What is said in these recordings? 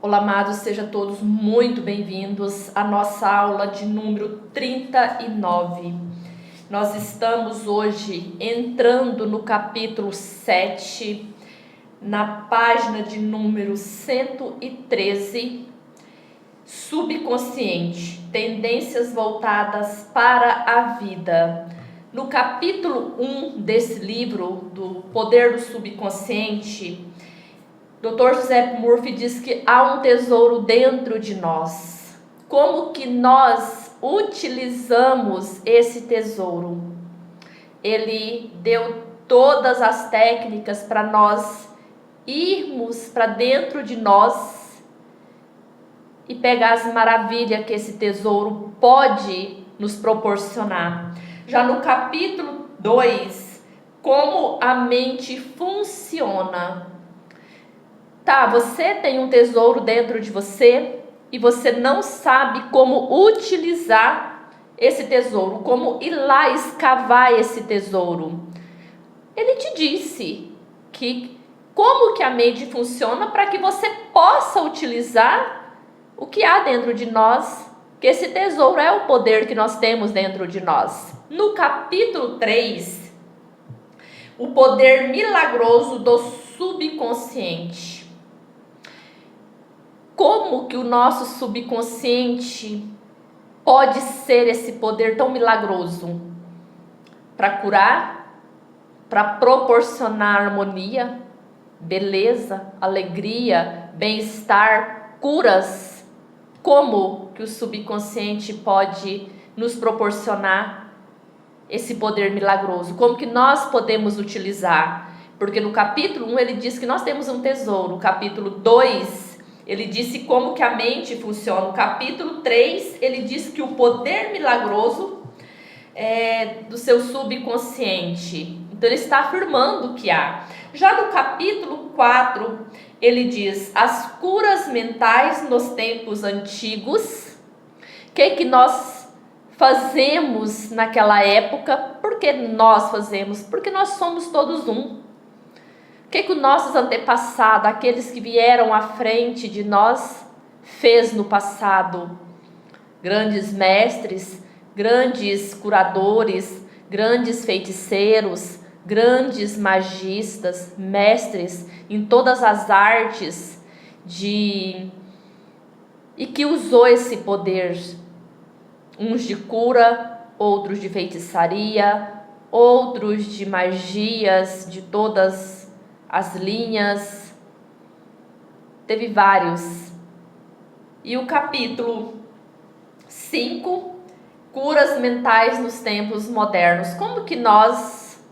Olá, amados, sejam todos muito bem-vindos à nossa aula de número 39. Nós estamos hoje entrando no capítulo 7, na página de número 113, subconsciente, tendências voltadas para a vida. No capítulo 1 desse livro, do Poder do Subconsciente, Dr. Joseph Murphy diz que há um tesouro dentro de nós. Como que nós utilizamos esse tesouro? Ele deu todas as técnicas para nós irmos para dentro de nós e pegar as maravilhas que esse tesouro pode nos proporcionar. Já no capítulo 2, como a mente funciona. Tá, você tem um tesouro dentro de você e você não sabe como utilizar esse tesouro, como ir lá escavar esse tesouro. Ele te disse que como que a mente funciona para que você possa utilizar o que há dentro de nós, que esse tesouro é o poder que nós temos dentro de nós. No capítulo 3, o poder milagroso do subconsciente. Como que o nosso subconsciente pode ser esse poder tão milagroso para curar, para proporcionar harmonia, beleza, alegria, bem-estar, curas? Como que o subconsciente pode nos proporcionar esse poder milagroso? Como que nós podemos utilizar? Porque no capítulo 1 ele diz que nós temos um tesouro, no capítulo 2 ele disse como que a mente funciona. No capítulo 3, ele diz que o poder milagroso é do seu subconsciente. Então, ele está afirmando que há. Já no capítulo 4, ele diz as curas mentais nos tempos antigos. O que nós fazemos naquela época? Por que nós fazemos? Porque nós somos todos um. O que os nossos antepassados, aqueles que vieram à frente de nós, fez no passado? Grandes mestres, grandes curadores, grandes feiticeiros, grandes magistas, mestres em todas as artes e que usou esse poder, uns de cura, outros de feitiçaria, outros de magias, de todas as linhas, teve vários. E o capítulo 5, curas mentais nos tempos modernos. Como que nós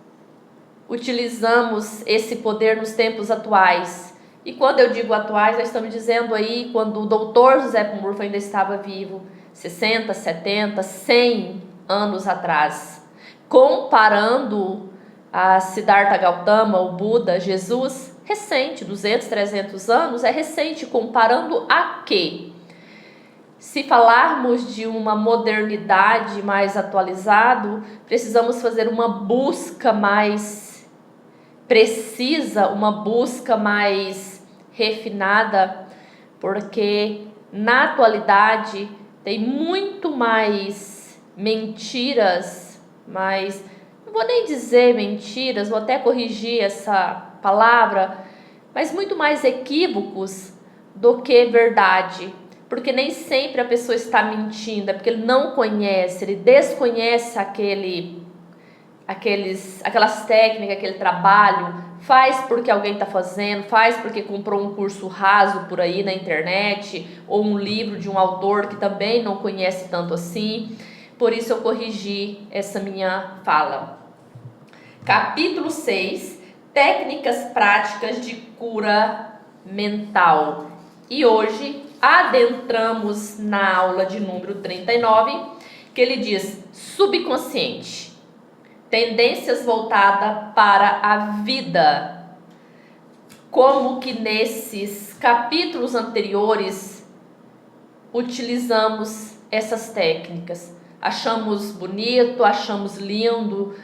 utilizamos esse poder nos tempos atuais? E quando eu digo atuais, nós estamos dizendo aí quando o Dr. José Murphy ainda estava vivo, 60, 70, 100 anos atrás. Comparando a Siddhartha Gautama, o Buda, Jesus, recente, 200, 300 anos, é recente, comparando a quê? Se falarmos de uma modernidade mais atualizada, precisamos fazer uma busca mais precisa, uma busca mais refinada, porque na atualidade tem muito mais mentiras, mais... Não vou nem dizer mentiras, vou até corrigir essa palavra, mas muito mais equívocos do que verdade, porque nem sempre a pessoa está mentindo, é porque ele não conhece, ele desconhece aquelas técnicas, aquele trabalho, faz porque alguém está fazendo, faz porque comprou um curso raso por aí na internet, ou um livro de um autor que também não conhece tanto assim. Por isso eu corrigi essa minha fala. Capítulo 6, técnicas práticas de cura mental. E hoje adentramos na aula de número 39, que ele diz subconsciente, tendências voltadas para a vida. Como que nesses capítulos anteriores utilizamos essas técnicas. Achamos bonito, achamos lindo,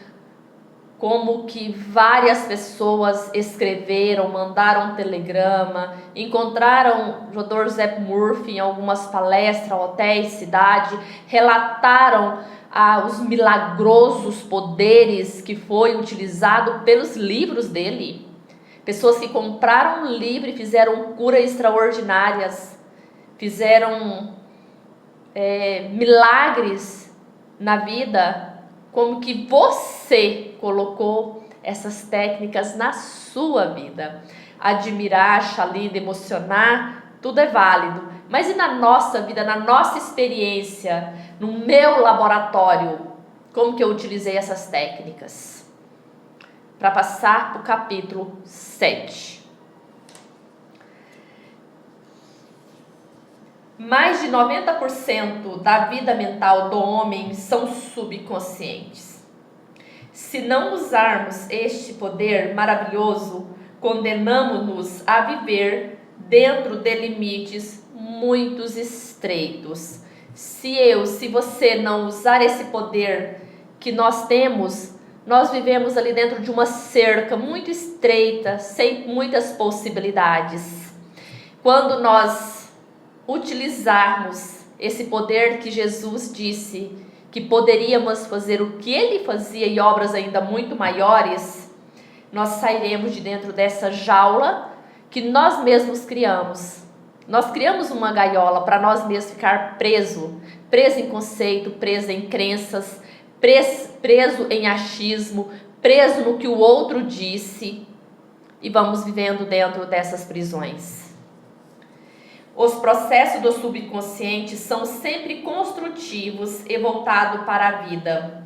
como que várias pessoas escreveram, mandaram um telegrama, encontraram o Dr. Joseph Murphy em algumas palestras, hotéis, cidade, relataram os milagrosos poderes que foi utilizado pelos livros dele. Pessoas que compraram um livro e fizeram curas extraordinárias, fizeram milagres na vida. Como que você colocou essas técnicas na sua vida? Admirar, achar lindo, emocionar, tudo é válido. Mas e na nossa vida, na nossa experiência, no meu laboratório, como que eu utilizei essas técnicas? Para passar para o capítulo 7. Mais de 90% da vida mental do homem são subconscientes. Se não usarmos este poder maravilhoso, condenamos-nos a viver dentro de limites muito estreitos. Se você não usar esse poder que nós temos, nós vivemos ali dentro de uma cerca muito estreita, sem muitas possibilidades. Quando nós utilizarmos esse poder que Jesus disse que poderíamos fazer o que ele fazia e obras ainda muito maiores, nós sairemos de dentro dessa jaula que nós mesmos criamos. Nós criamos uma gaiola para nós mesmos ficar preso em conceito, preso em crenças, preso em achismo, preso no que o outro disse, e vamos vivendo dentro dessas prisões. Os processos do subconsciente são sempre construtivos e voltados para a vida.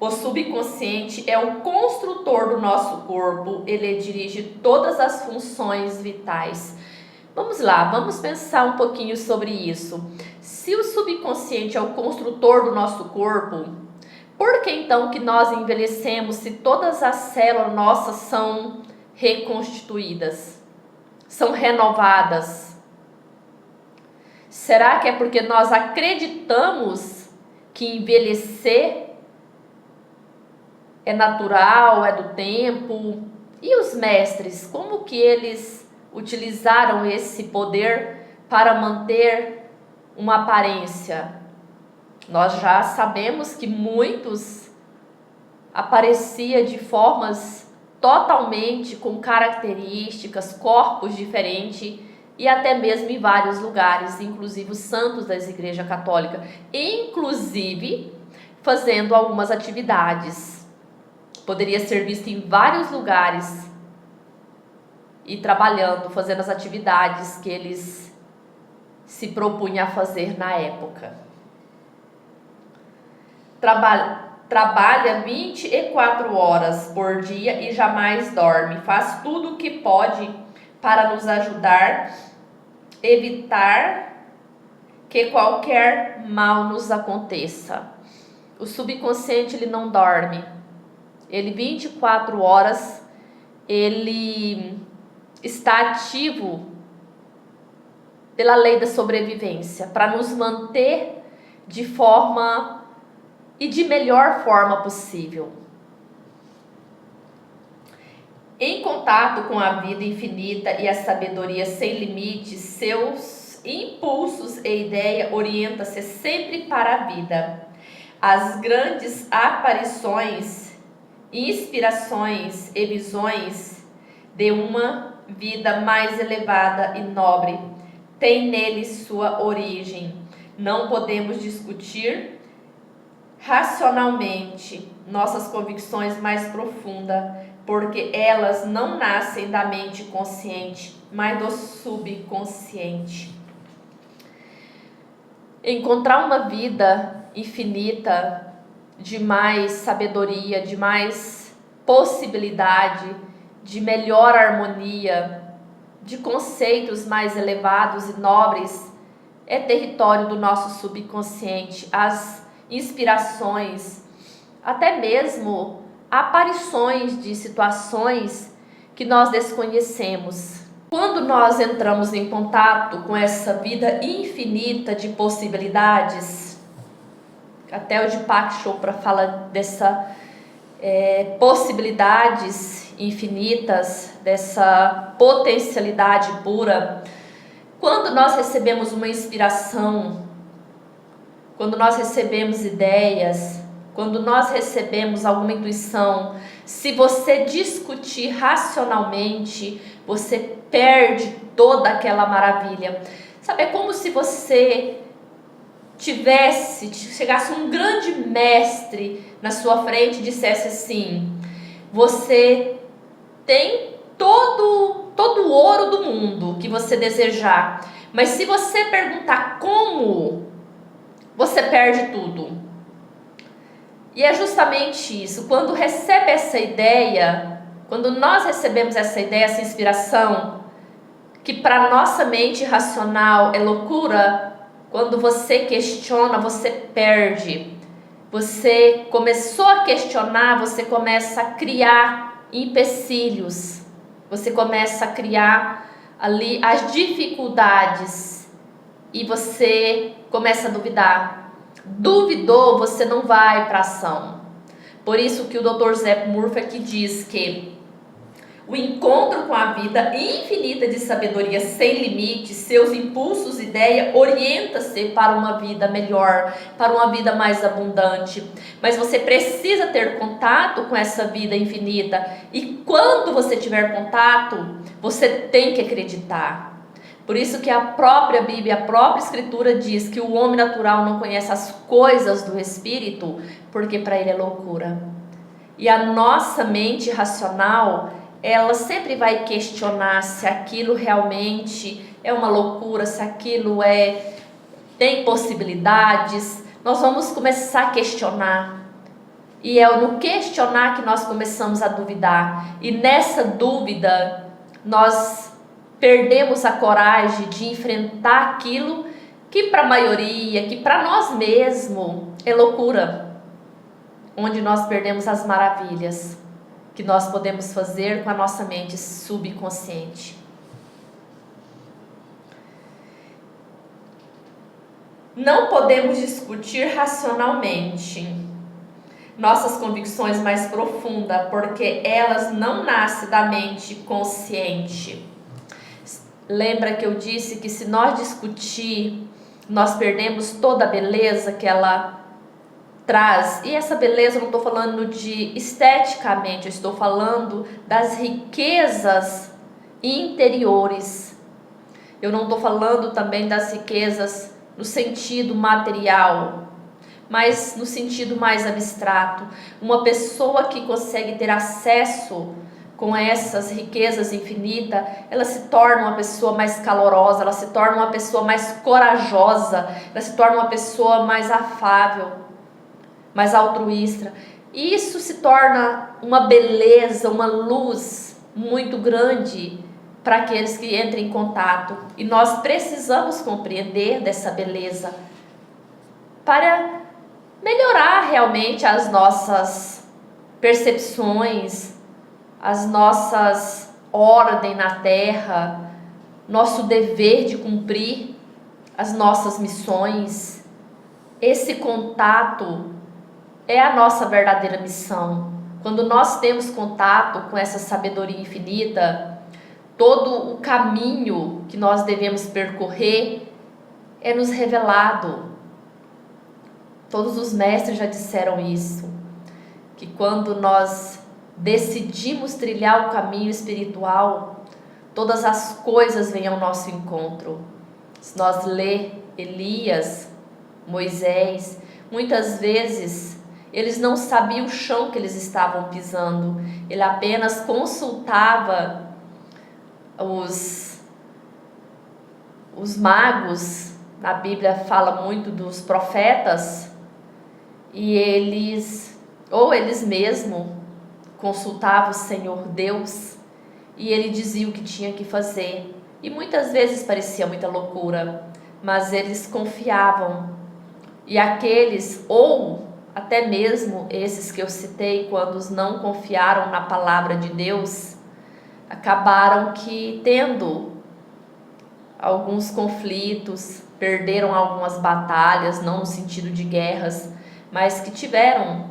O subconsciente é o construtor do nosso corpo, ele dirige todas as funções vitais. Vamos lá, vamos pensar um pouquinho sobre isso. Se o subconsciente é o construtor do nosso corpo, por que então que nós envelhecemos se todas as células nossas são reconstituídas, são renovadas? Será que é porque nós acreditamos que envelhecer é natural, é do tempo? E os mestres, como que eles utilizaram esse poder para manter uma aparência? Nós já sabemos que muitos apareciam de formas totalmente com características, corpos diferentes, e até mesmo em vários lugares, inclusive os santos das igrejas católicas, inclusive fazendo algumas atividades. Poderia ser visto em vários lugares e trabalhando, fazendo as atividades que eles se propunham a fazer na época. Trabalha 24 horas por dia e jamais dorme. Faz tudo o que pode para nos ajudar, evitar que qualquer mal nos aconteça. O subconsciente, ele não dorme. Ele 24 horas, ele está ativo pela lei da sobrevivência, para nos manter de forma e de melhor forma possível. Em contato com a vida infinita e a sabedoria sem limites, seus impulsos e ideia orientam-se sempre para a vida. As grandes aparições, inspirações e visões de uma vida mais elevada e nobre têm nele sua origem. Não podemos discutir racionalmente nossas convicções mais profundas, porque elas não nascem da mente consciente, mas do subconsciente. Encontrar uma vida infinita, de mais sabedoria, de mais possibilidade, de melhor harmonia, de conceitos mais elevados e nobres, é território do nosso subconsciente. As inspirações, até mesmo aparições de situações que nós desconhecemos. Quando nós entramos em contato com essa vida infinita de possibilidades, até o Deepak Chopra fala dessa possibilidades infinitas, dessa potencialidade pura. Quando nós recebemos uma inspiração, quando nós recebemos ideias, quando nós recebemos alguma intuição, se você discutir racionalmente, você perde toda aquela maravilha. Sabe, é como se você chegasse um grande mestre na sua frente e dissesse assim: você tem todo o ouro do mundo que você desejar, mas se você perguntar como, você perde tudo. E é justamente isso, quando recebe essa ideia, quando nós recebemos essa ideia, essa inspiração, que para nossa mente racional é loucura, quando você questiona, você perde. Você começou a questionar, você começa a criar empecilhos, você começa a criar ali as dificuldades e você começa a duvidar. Duvidou, você não vai para ação. Por isso que o Dr. Zé Murphy aqui diz que o encontro com a vida infinita de sabedoria sem limites, seus impulsos e ideia, orienta-se para uma vida melhor, para uma vida mais abundante. Mas você precisa ter contato com essa vida infinita. E quando você tiver contato, você tem que acreditar. Por isso que a própria Bíblia, a própria Escritura diz que o homem natural não conhece as coisas do Espírito, porque para ele é loucura. E a nossa mente racional, ela sempre vai questionar se aquilo realmente é uma loucura, se aquilo tem possibilidades. Nós vamos começar a questionar. E é no questionar que nós começamos a duvidar. E nessa dúvida, nós perdemos a coragem de enfrentar aquilo que para a maioria, que para nós mesmos é loucura. Onde nós perdemos as maravilhas que nós podemos fazer com a nossa mente subconsciente. Não podemos discutir racionalmente nossas convicções mais profundas, porque elas não nascem da mente consciente. Lembra que eu disse que se nós discutir, nós perdemos toda a beleza que ela traz. E essa beleza eu não estou falando de esteticamente, eu estou falando das riquezas interiores. Eu não estou falando também das riquezas no sentido material, mas no sentido mais abstrato. Uma pessoa que consegue ter acesso com essas riquezas infinitas, ela se torna uma pessoa mais calorosa, ela se torna uma pessoa mais corajosa, ela se torna uma pessoa mais afável, mais altruísta. Isso se torna uma beleza, uma luz muito grande para aqueles que entram em contato. E nós precisamos compreender dessa beleza para melhorar realmente as nossas percepções, as nossas ordens na terra, nosso dever de cumprir as nossas missões. Esse contato é a nossa verdadeira missão. Quando nós temos contato com essa sabedoria infinita, todo o caminho que nós devemos percorrer é nos revelado. Todos os mestres já disseram isso, que quando nós decidimos trilhar o caminho espiritual, todas as coisas vêm ao nosso encontro. Se nós ler Elias, Moisés, muitas vezes eles não sabiam o chão que eles estavam pisando. Ele apenas consultava os magos. Na Bíblia fala muito dos profetas, e eles mesmos consultavam o Senhor Deus, e ele dizia o que tinha que fazer. E muitas vezes parecia muita loucura, mas eles confiavam. E aqueles, ou até mesmo esses que eu citei, quando não confiaram na palavra de Deus, acabaram que tendo alguns conflitos, perderam algumas batalhas, não no sentido de guerras, mas que tiveram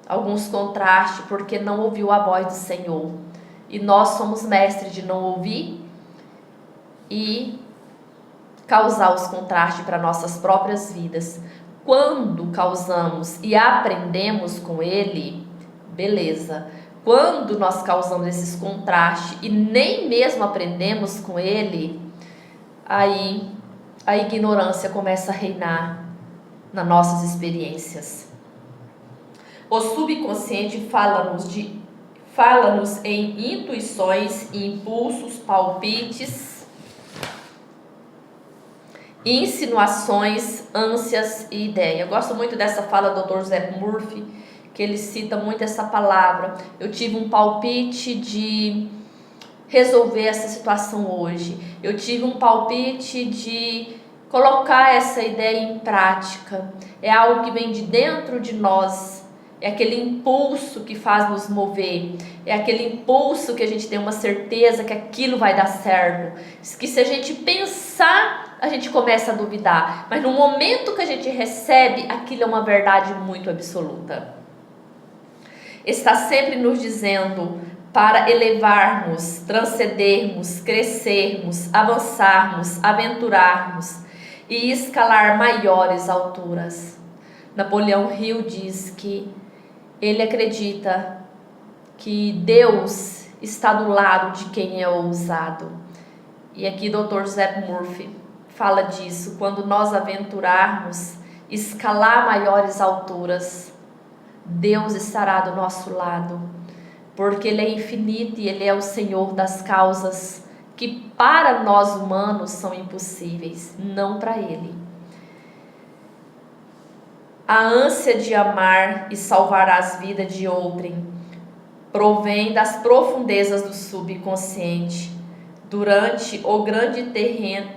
alguns contrastes, porque não ouviu a voz do Senhor. E nós somos mestres de não ouvir e causar os contrastes para nossas próprias vidas. Quando causamos e aprendemos com ele, beleza. Quando nós causamos esses contrastes e nem mesmo aprendemos com ele, aí a ignorância começa a reinar nas nossas experiências. O subconsciente fala-nos em intuições, impulsos, palpites, insinuações, ânsias e ideia. Eu gosto muito dessa fala do Dr. Joseph Murphy, que ele cita muito essa palavra. Eu tive um palpite de resolver essa situação hoje. Eu tive um palpite de colocar essa ideia em prática. É algo que vem de dentro de nós. É aquele impulso que faz nos mover. É aquele impulso que a gente tem uma certeza que aquilo vai dar certo. Que se a gente pensar, a gente começa a duvidar. Mas no momento que a gente recebe, aquilo é uma verdade muito absoluta. Está sempre nos dizendo para elevarmos, transcendermos, crescermos, avançarmos, aventurarmos e escalar maiores alturas. Napoleão Hill diz que ele acredita que Deus está do lado de quem é ousado. E aqui Dr. Joseph Murphy fala disso, quando nós aventurarmos, escalar maiores alturas, Deus estará do nosso lado, porque Ele é infinito e Ele é o Senhor das causas que para nós humanos são impossíveis, não para Ele. A ânsia de amar e salvar as vidas de outrem provém das profundezas do subconsciente. Durante o grande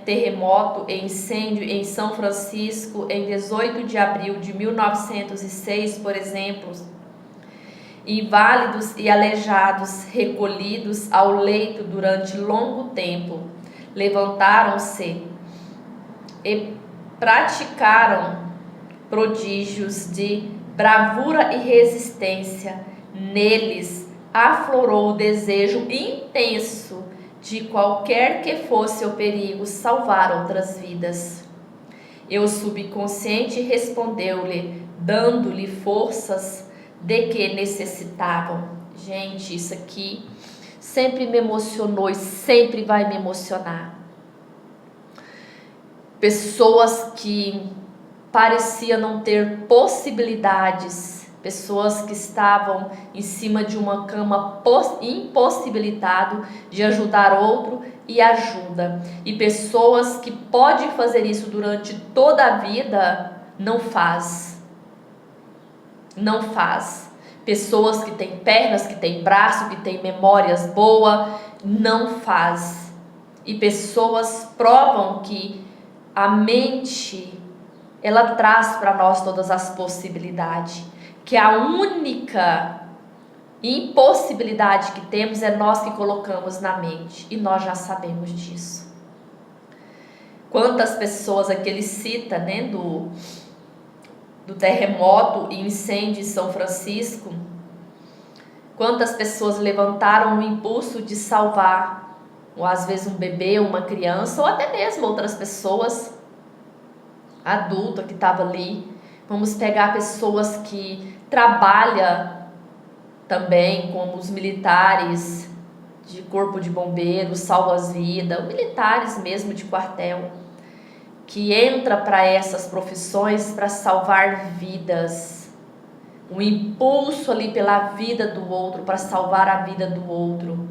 terremoto e incêndio em São Francisco, em 18 de abril de 1906, por exemplo, inválidos e aleijados, recolhidos ao leito durante longo tempo, levantaram-se e praticaram prodígios de bravura e resistência. Neles aflorou o desejo intenso de qualquer que fosse o perigo salvar outras vidas. E o subconsciente respondeu-lhe, dando-lhe forças de que necessitavam. Gente, isso aqui sempre me emocionou e sempre vai me emocionar. Pessoas que pareciam não ter possibilidades, pessoas que estavam em cima de uma cama impossibilitado de ajudar outro e ajuda. E pessoas que podem fazer isso durante toda a vida, não faz. Não faz. Pessoas que têm pernas, que têm braço, que têm memórias boas, não faz. E pessoas provam que a mente, ela traz para nós todas as possibilidades. Que a única impossibilidade que temos é nós que colocamos na mente. E nós já sabemos disso. Quantas pessoas aqui ele cita, né, do terremoto e incêndio em São Francisco. Quantas pessoas levantaram o impulso de salvar, ou às vezes um bebê, uma criança, ou até mesmo outras pessoas, adulta que estava ali. Vamos pegar pessoas que trabalham também, como os militares de corpo de bombeiros, salva-vidas, militares mesmo de quartel, que entra para essas profissões para salvar vidas. Um impulso ali pela vida do outro, para salvar a vida do outro.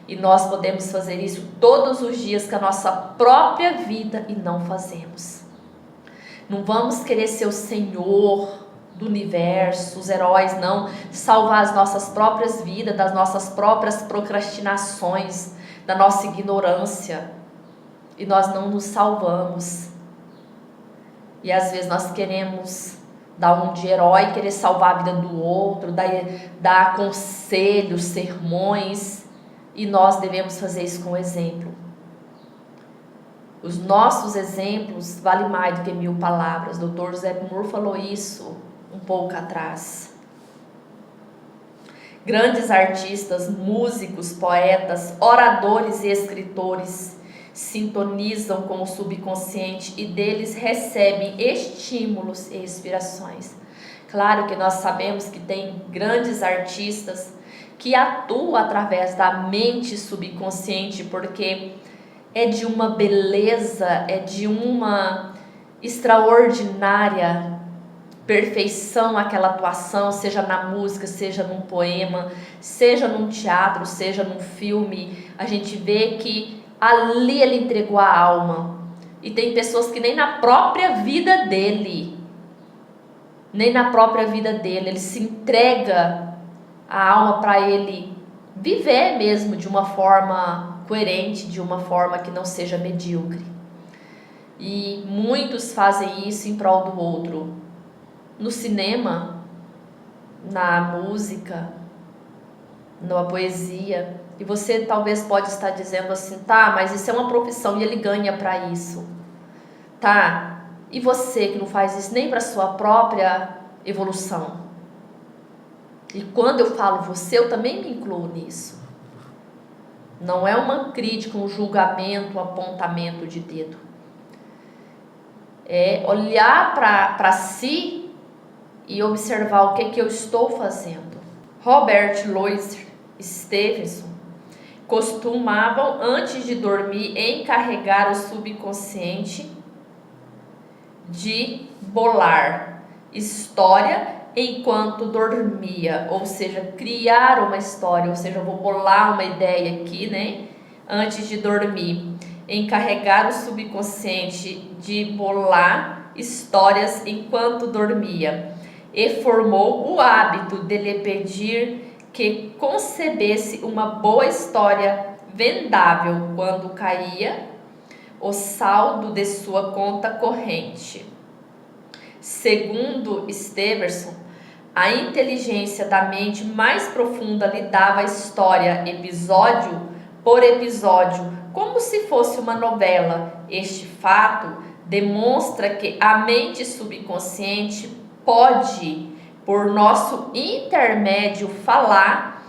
E nós podemos fazer isso todos os dias com a nossa própria vida e não fazemos. Não vamos querer ser o Senhor do universo, os heróis, não. Salvar as nossas próprias vidas, das nossas próprias procrastinações, da nossa ignorância. E nós não nos salvamos. E às vezes nós queremos dar um de herói, querer salvar a vida do outro, dar conselhos, sermões. E nós devemos fazer isso com exemplo. Os nossos exemplos valem mais do que 1000 palavras. O Dr. Joseph Moore falou isso um pouco atrás. Grandes artistas, músicos, poetas, oradores e escritores sintonizam com o subconsciente e deles recebem estímulos e inspirações. Claro que nós sabemos que tem grandes artistas que atuam através da mente subconsciente, porque é de uma beleza, é de uma extraordinária perfeição aquela atuação, seja na música, seja num poema, seja num teatro, seja num filme. A gente vê que ali ele entregou a alma. E tem pessoas que nem na própria vida dele, ele se entrega a alma para ele viver mesmo de uma forma coerente, de uma forma que não seja medíocre. E muitos fazem isso em prol do outro. No cinema, na música, na poesia. E você talvez pode estar dizendo assim, tá, mas isso é uma profissão e ele ganha para isso. Tá, e você que não faz isso nem para sua própria evolução? E quando eu falo você, eu também me incluo nisso. Não é uma crítica, um julgamento, um apontamento de dedo. É olhar para si e observar o que eu estou fazendo. Robert Louis Stevenson costumavam, antes de dormir, encarregar o subconsciente de bolar história enquanto dormia, ou seja, criar uma história, ou seja, eu vou bolar uma ideia aqui, né, antes de dormir. Encarregar o subconsciente de bolar histórias enquanto dormia. E formou o hábito de lhe pedir que concebesse uma boa história vendável quando caía o saldo de sua conta corrente. Segundo Stevenson, a inteligência da mente mais profunda lhe dava a história episódio por episódio, como se fosse uma novela. Este fato demonstra que a mente subconsciente pode, por nosso intermédio, falar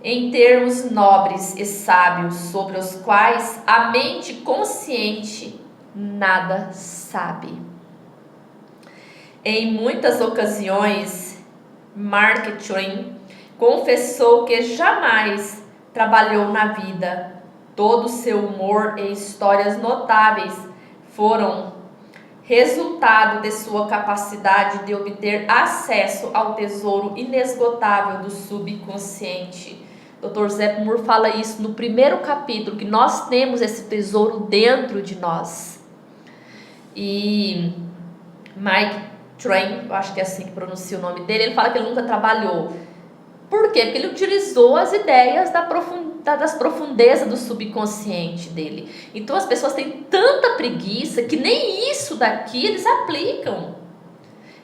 em termos nobres e sábios sobre os quais a mente consciente nada sabe. Em muitas ocasiões, Mark Twain confessou que jamais trabalhou na vida. Todo seu humor e histórias notáveis foram resultado de sua capacidade de obter acesso ao tesouro inesgotável do subconsciente. Dr. Zep Moore fala isso no primeiro capítulo, que nós temos esse tesouro dentro de nós. E Mike Twain, eu acho que é assim que pronuncia o nome dele, ele fala que ele nunca trabalhou. Por quê? Porque ele utilizou as ideias das profundezas do subconsciente dele. Então as pessoas têm tanta preguiça que nem isso daqui eles aplicam.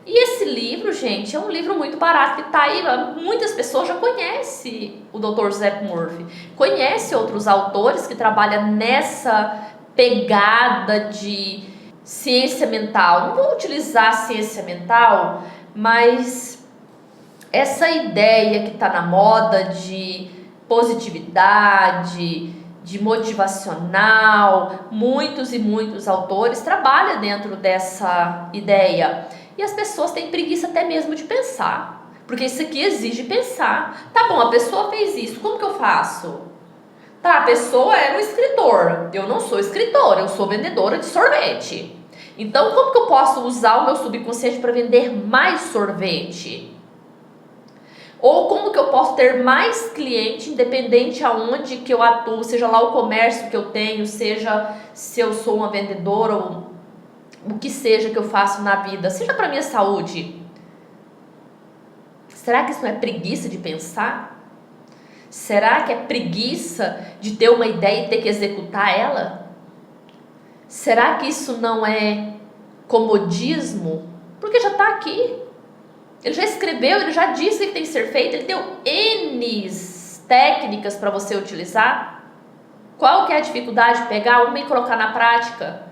E esse livro, gente, é um livro muito barato que tá aí, muitas pessoas já conhecem o Dr. Zep Murphy, conhece outros autores que trabalham nessa pegada de ciência mental. Não vou utilizar a ciência mental, mas essa ideia que está na moda de positividade, de motivacional, muitos e muitos autores trabalham dentro dessa ideia. E as pessoas têm preguiça até mesmo de pensar, porque isso aqui exige pensar. Tá bom, a pessoa fez isso, como que eu faço? Tá, a pessoa era um escritor, eu não sou escritora, eu sou vendedora de sorvete. Então, como que eu posso usar o meu subconsciente para vender mais sorvete? Ou como que eu posso ter mais cliente, independente aonde que eu atuo, seja lá o comércio que eu tenho, seja se eu sou uma vendedora ou o que seja que eu faço na vida, seja para minha saúde. Será que isso não é preguiça de pensar? Será que é preguiça de ter uma ideia e ter que executar ela? Será que isso não é comodismo? Porque já está aqui. Ele já escreveu, ele já disse que tem que ser feito, ele deu N técnicas para você utilizar. Qual que é a dificuldade de pegar uma e colocar na prática?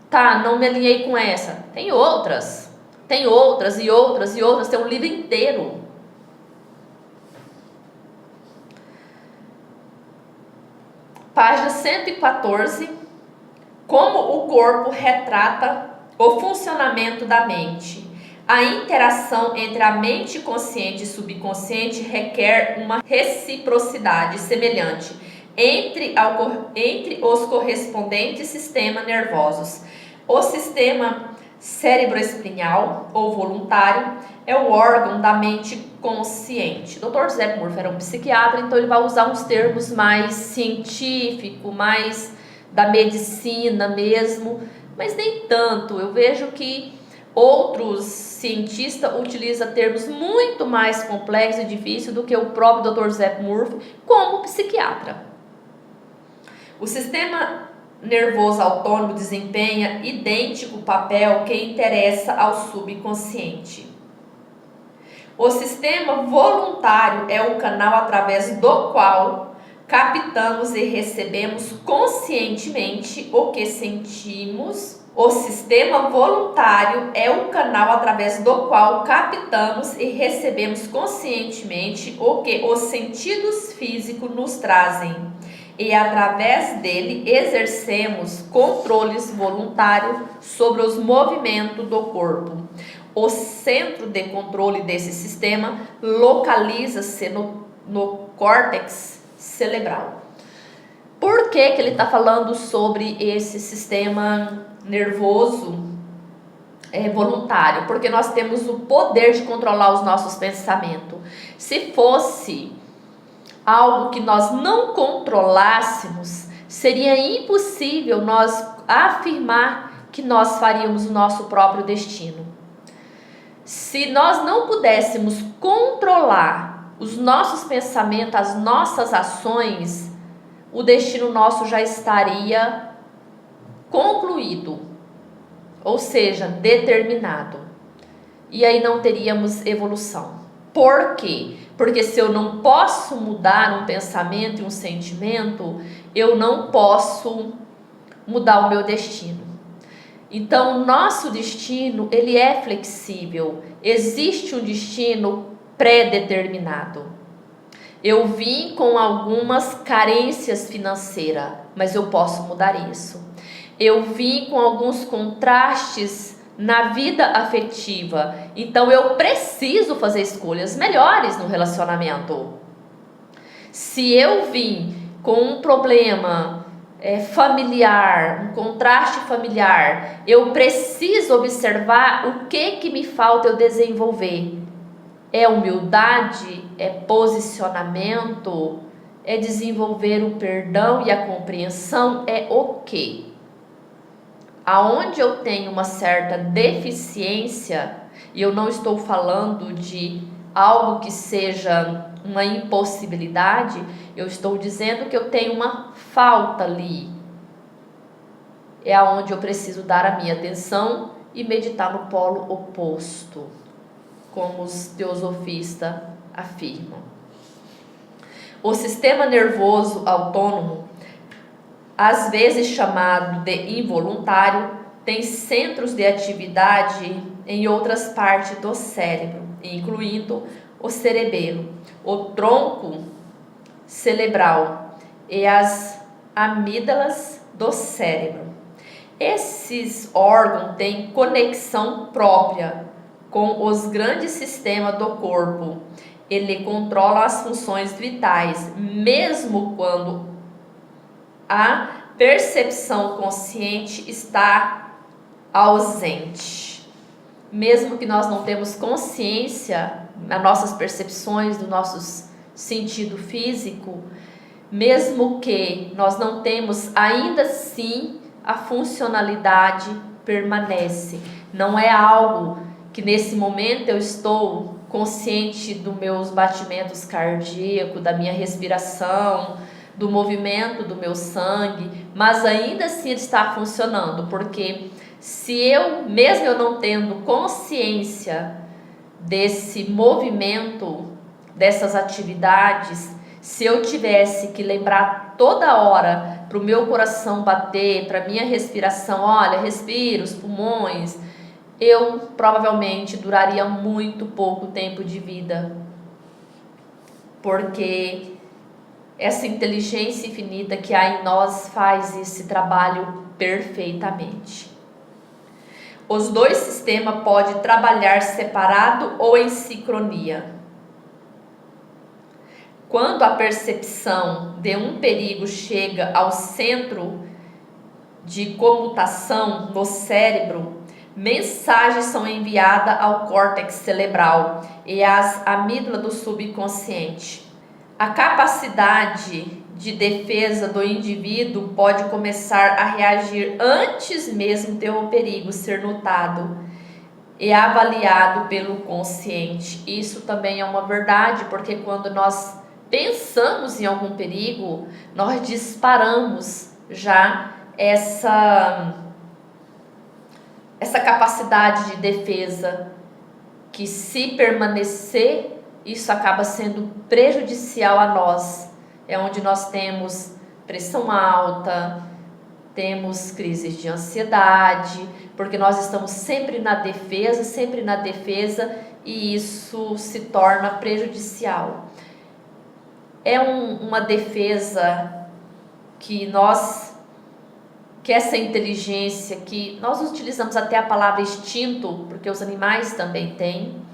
Tá, não me alinhei com essa. Tem outras e outras e outras, tem um livro inteiro. Página 114. Como o corpo retrata o funcionamento da mente. A interação entre a mente consciente e subconsciente requer uma reciprocidade semelhante entre os correspondentes sistemas nervosos. O sistema cerebroespinhal ou voluntário é o órgão da mente consciente. Dr. Giuseppe Murphy era um psiquiatra, então ele vai usar uns termos mais científicos, mais da medicina mesmo, mas nem tanto. Eu vejo que outros cientistas utilizam termos muito mais complexos e difíceis do que o próprio Dr. Giuseppe Murphy como psiquiatra. O sistema nervoso autônomo desempenha idêntico papel que interessa ao subconsciente. O sistema voluntário é o canal através do qual captamos e recebemos conscientemente o que sentimos. O sistema voluntário é o canal através do qual captamos e recebemos conscientemente o que os sentidos físicos nos trazem. E através dele exercemos controles voluntários sobre os movimentos do corpo. O centro de controle desse sistema localiza-se no córtex cerebral. Por que ele está falando sobre esse sistema nervoso voluntário? Porque nós temos o poder de controlar os nossos pensamentos. Se fosse algo que nós não controlássemos, seria impossível nós afirmar que nós faríamos o nosso próprio destino. Se nós não pudéssemos controlar os nossos pensamentos, as nossas ações, o destino nosso já estaria concluído, ou seja, determinado. E aí não teríamos evolução. Por quê? Porque se eu não posso mudar um pensamento e um sentimento, eu não posso mudar o meu destino. Então, o nosso destino, ele é flexível. Existe um destino pré-determinado. Eu vim com algumas carências financeiras, mas eu posso mudar isso. Eu vim com alguns contrastes na vida afetiva, então eu preciso fazer escolhas melhores no relacionamento. Se eu vim com um problema familiar, um contraste familiar, eu preciso observar o que me falta eu desenvolver. É humildade, é posicionamento, é desenvolver o perdão e a compreensão, é o quê? Aonde eu tenho uma certa deficiência, e eu não estou falando de algo que seja uma impossibilidade, eu estou dizendo que eu tenho uma falta ali. É aonde eu preciso dar a minha atenção e meditar no polo oposto, como os teosofistas afirmam. O sistema nervoso autônomo, às vezes chamado de involuntário, tem centros de atividade em outras partes do cérebro, incluindo o cerebelo, o tronco cerebral e as amígdalas do cérebro. Esses órgãos têm conexão própria com os grandes sistemas do corpo. Ele controla as funções vitais, mesmo quando a percepção consciente está ausente. Mesmo que nós não temos consciência das nossas percepções, do nosso sentido físico, mesmo que nós não temos, ainda assim a funcionalidade permanece. Não é algo que nesse momento eu estou consciente dos meus batimentos cardíacos, da minha respiração, do movimento do meu sangue, mas ainda assim ele está funcionando, porque se eu, mesmo eu não tendo consciência desse movimento, dessas atividades, se eu tivesse que lembrar toda hora para o meu coração bater, para a minha respiração, olha, respira os pulmões, eu provavelmente duraria muito pouco tempo de vida, porque essa inteligência infinita que há em nós faz esse trabalho perfeitamente. Os dois sistemas podem trabalhar separado ou em sincronia. Quando a percepção de um perigo chega ao centro de comutação no cérebro, mensagens são enviadas ao córtex cerebral e às amígdalas do subconsciente. A capacidade de defesa do indivíduo pode começar a reagir antes mesmo de o perigo ser notado e avaliado pelo consciente. Isso também é uma verdade, porque quando nós pensamos em algum perigo, nós disparamos já essa capacidade de defesa, que se permanecer, isso acaba sendo prejudicial a nós. É onde nós temos pressão alta, temos crises de ansiedade, porque nós estamos sempre na defesa, e isso se torna prejudicial. É uma defesa que essa inteligência, que nós utilizamos até a palavra instinto, porque os animais também têm,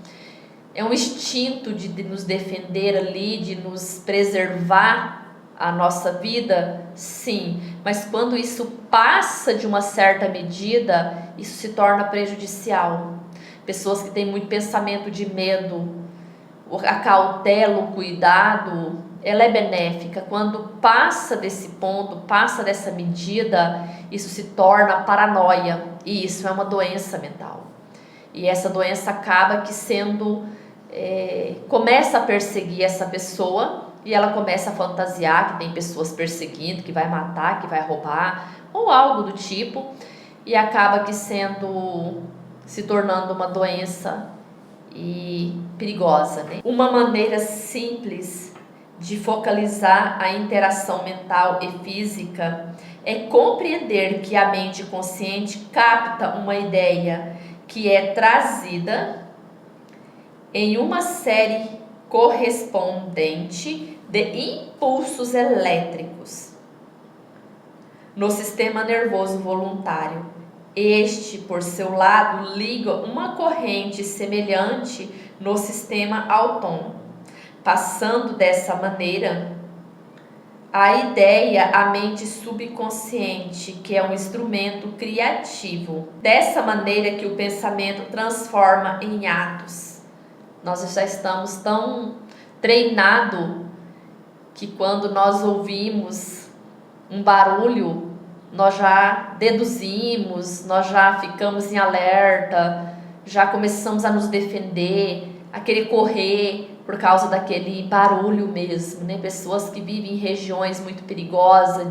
é um instinto de nos defender ali, de nos preservar a nossa vida, sim, mas quando isso passa de uma certa medida, isso se torna prejudicial. Pessoas que têm muito pensamento de medo, a cautela, o cuidado, ela é benéfica. Quando passa desse ponto, passa dessa medida, isso se torna paranoia, e isso é uma doença mental. E essa doença acaba que começa a perseguir essa pessoa, e ela começa a fantasiar que tem pessoas perseguindo, que vai matar, que vai roubar, ou algo do tipo, e acaba que se tornando uma doença e perigosa, né? Uma maneira simples de focalizar a interação mental e física é compreender que a mente consciente capta uma ideia que é trazida em uma série correspondente de impulsos elétricos no sistema nervoso voluntário. Este, por seu lado, liga uma corrente semelhante no sistema autônomo, passando dessa maneira a ideia à mente subconsciente, que é um instrumento criativo. Dessa maneira que o pensamento transforma em atos. Nós já estamos tão treinados que quando nós ouvimos um barulho, nós já deduzimos, nós já ficamos em alerta, já começamos a nos defender, a querer correr por causa daquele barulho mesmo, né? Pessoas que vivem em regiões muito perigosas,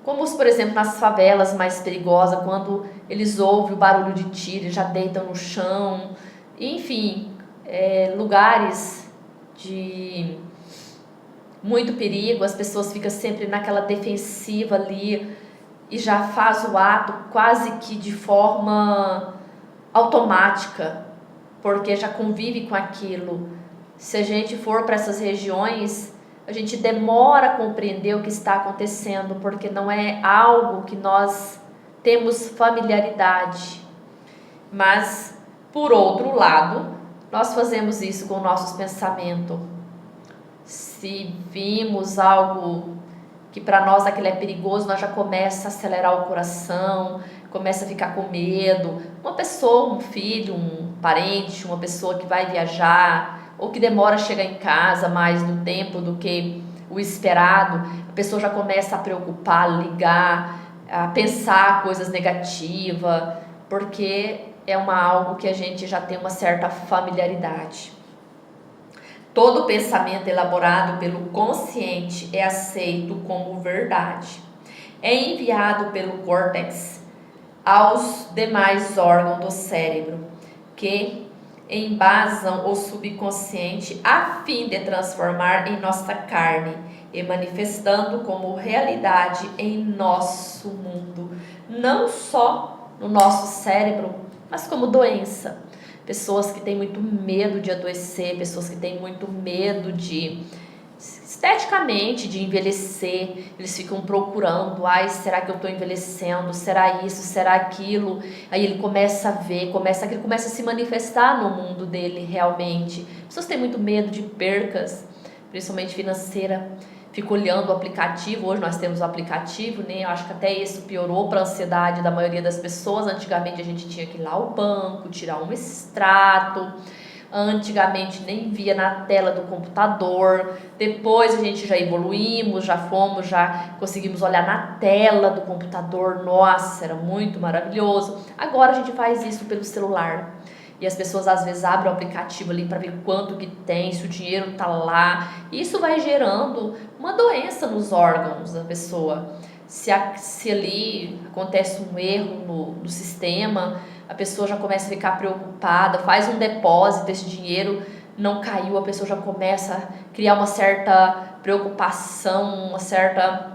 como por exemplo nas favelas mais perigosas, quando eles ouvem o barulho de tiro, já deitam no chão, enfim, lugares de muito perigo, as pessoas ficam sempre naquela defensiva ali e já faz o ato quase que de forma automática, porque já convive com aquilo. Se a gente for para essas regiões, a gente demora a compreender o que está acontecendo, porque não é algo que nós temos familiaridade. Mas, por outro lado, nós fazemos isso com nossos pensamentos. Se vimos algo que para nós aquilo é perigoso, nós já começa a acelerar o coração, começa a ficar com medo. Uma pessoa, um filho, um parente, uma pessoa que vai viajar, ou que demora a chegar em casa mais no tempo do que o esperado, a pessoa já começa a preocupar, ligar, a pensar coisas negativas, porque é algo que a gente já tem uma certa familiaridade. Todo pensamento elaborado pelo consciente é aceito como verdade. É enviado pelo córtex aos demais órgãos do cérebro, que embasam o subconsciente a fim de transformar em nossa carne e manifestando como realidade em nosso mundo, não só no nosso cérebro, mas como doença. Pessoas que têm muito medo de adoecer, pessoas que têm muito medo de esteticamente, de envelhecer. Eles ficam procurando, ai, será que eu estou envelhecendo? Será isso? Será aquilo? Aí ele começa a ver, começa a se manifestar no mundo dele realmente. As pessoas têm muito medo de percas, principalmente financeira. Fico olhando o aplicativo, hoje nós temos o aplicativo, né? Eu acho que até isso piorou para a ansiedade da maioria das pessoas. Antigamente a gente tinha que ir lá ao banco, tirar um extrato. Antigamente nem via na tela do computador. Depois a gente já evoluímos, já conseguimos olhar na tela do computador. Nossa, era muito maravilhoso. Agora a gente faz isso pelo celular. E as pessoas às vezes abrem o aplicativo ali para ver quanto que tem, se o dinheiro tá lá. Isso vai gerando uma doença nos órgãos da pessoa. Se ali acontece um erro no sistema, a pessoa já começa a ficar preocupada, faz um depósito, esse dinheiro não caiu, a pessoa já começa a criar uma certa preocupação, uma certa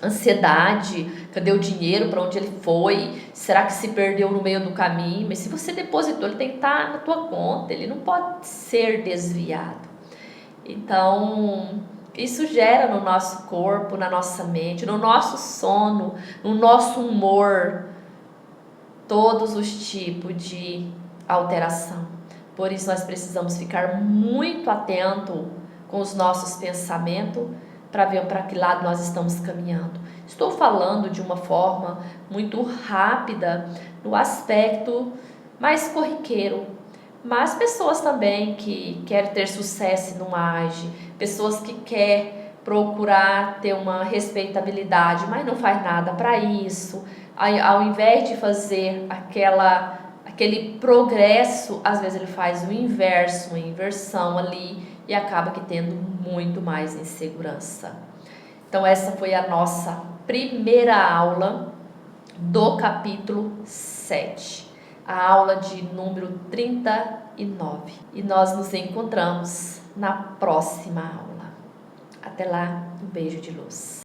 ansiedade. Cadê o dinheiro? Para onde ele foi? Será que se perdeu no meio do caminho? Mas se você depositou, ele tem que estar na tua conta, ele não pode ser desviado. Então, isso gera no nosso corpo, na nossa mente, no nosso sono, no nosso humor, todos os tipos de alteração. Por isso nós precisamos ficar muito atento com os nossos pensamentos para ver para que lado nós estamos caminhando. Estou falando de uma forma muito rápida, no aspecto mais corriqueiro, mas pessoas também que querem ter sucesso e não agem, pessoas que querem procurar ter uma respeitabilidade, mas não faz nada para isso. Ao invés de fazer aquele progresso, às vezes ele faz o inverso, uma inversão ali, e acaba que tendo muito mais insegurança. Então essa foi a nossa primeira aula do capítulo 7, a aula de número 39. E nós nos encontramos na próxima aula. Até lá, um beijo de luz.